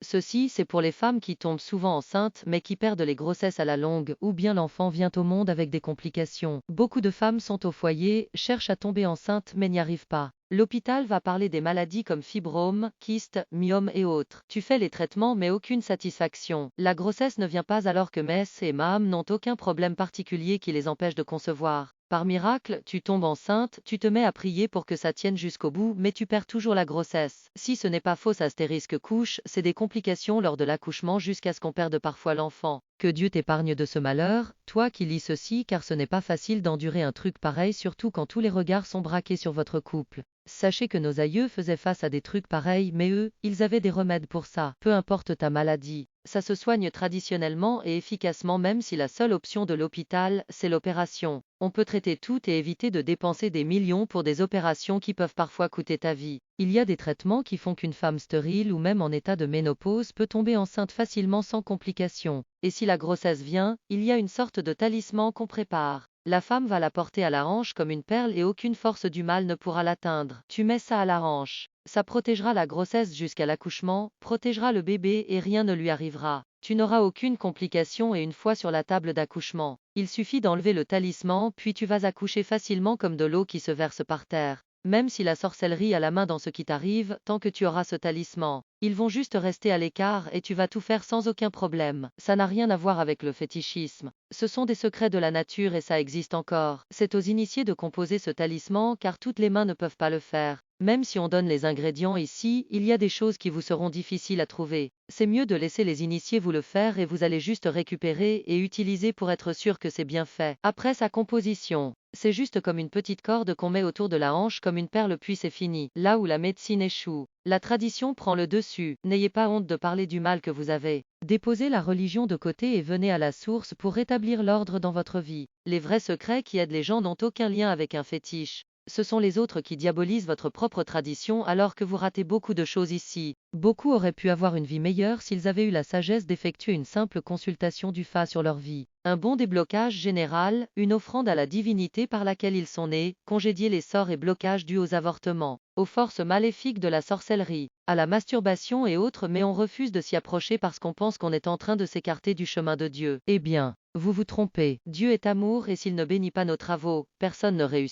Ceci, c'est pour les femmes qui tombent souvent enceintes mais qui perdent les grossesses à la longue ou bien l'enfant vient au monde avec des complications. Beaucoup de femmes sont au foyer, cherchent à tomber enceinte mais n'y arrivent pas. L'hôpital va parler des maladies comme fibromes, kystes, myomes et autres. Tu fais les traitements mais aucune satisfaction. La grossesse ne vient pas alors que Mess et Maham n'ont aucun problème particulier qui les empêche de concevoir. Par miracle, tu tombes enceinte, tu te mets à prier pour que ça tienne jusqu'au bout, mais tu perds toujours la grossesse. Si ce n'est pas fausse astérisque couche, c'est des complications lors de l'accouchement jusqu'à ce qu'on perde parfois l'enfant. Que Dieu t'épargne de ce malheur, toi qui lis ceci, car ce n'est pas facile d'endurer un truc pareil, surtout quand tous les regards sont braqués sur votre couple. Sachez que nos aïeux faisaient face à des trucs pareils, mais eux, ils avaient des remèdes pour ça. Peu importe ta maladie, ça se soigne traditionnellement et efficacement même si la seule option de l'hôpital, c'est l'opération. On peut traiter tout et éviter de dépenser des millions pour des opérations qui peuvent parfois coûter ta vie. Il y a des traitements qui font qu'une femme stérile ou même en état de ménopause peut tomber enceinte facilement sans complications. Et si la grossesse vient, il y a une sorte de talisman qu'on prépare. La femme va la porter à la hanche comme une perle et aucune force du mal ne pourra l'atteindre. Tu mets ça à la hanche. Ça protégera la grossesse jusqu'à l'accouchement, protégera le bébé et rien ne lui arrivera. Tu n'auras aucune complication et une fois sur la table d'accouchement, il suffit d'enlever le talisman puis tu vas accoucher facilement comme de l'eau qui se verse par terre. Même si la sorcellerie a la main dans ce qui t'arrive, tant que tu auras ce talisman, ils vont juste rester à l'écart et tu vas tout faire sans aucun problème. Ça n'a rien à voir avec le fétichisme. Ce sont des secrets de la nature et ça existe encore. C'est aux initiés de composer ce talisman car toutes les mains ne peuvent pas le faire. Même si on donne les ingrédients ici, il y a des choses qui vous seront difficiles à trouver. C'est mieux de laisser les initiés vous le faire et vous allez juste récupérer et utiliser pour être sûr que c'est bien fait. Après sa composition, c'est juste comme une petite corde qu'on met autour de la hanche comme une perle puis c'est fini. Là où la médecine échoue, la tradition prend le dessus. N'ayez pas honte de parler du mal que vous avez. Déposez la religion de côté et venez à la source pour rétablir l'ordre dans votre vie. Les vrais secrets qui aident les gens n'ont aucun lien avec un fétiche. Ce sont les autres qui diabolisent votre propre tradition alors que vous ratez beaucoup de choses ici. Beaucoup auraient pu avoir une vie meilleure s'ils avaient eu la sagesse d'effectuer une simple consultation du Fa sur leur vie. Un bon déblocage général, une offrande à la divinité par laquelle ils sont nés, congédier les sorts et blocages dus aux avortements, aux forces maléfiques de la sorcellerie, à la masturbation et autres mais on refuse de s'y approcher parce qu'on pense qu'on est en train de s'écarter du chemin de Dieu. Eh bien, vous vous trompez. Dieu est amour et s'il ne bénit pas nos travaux, personne ne réussit.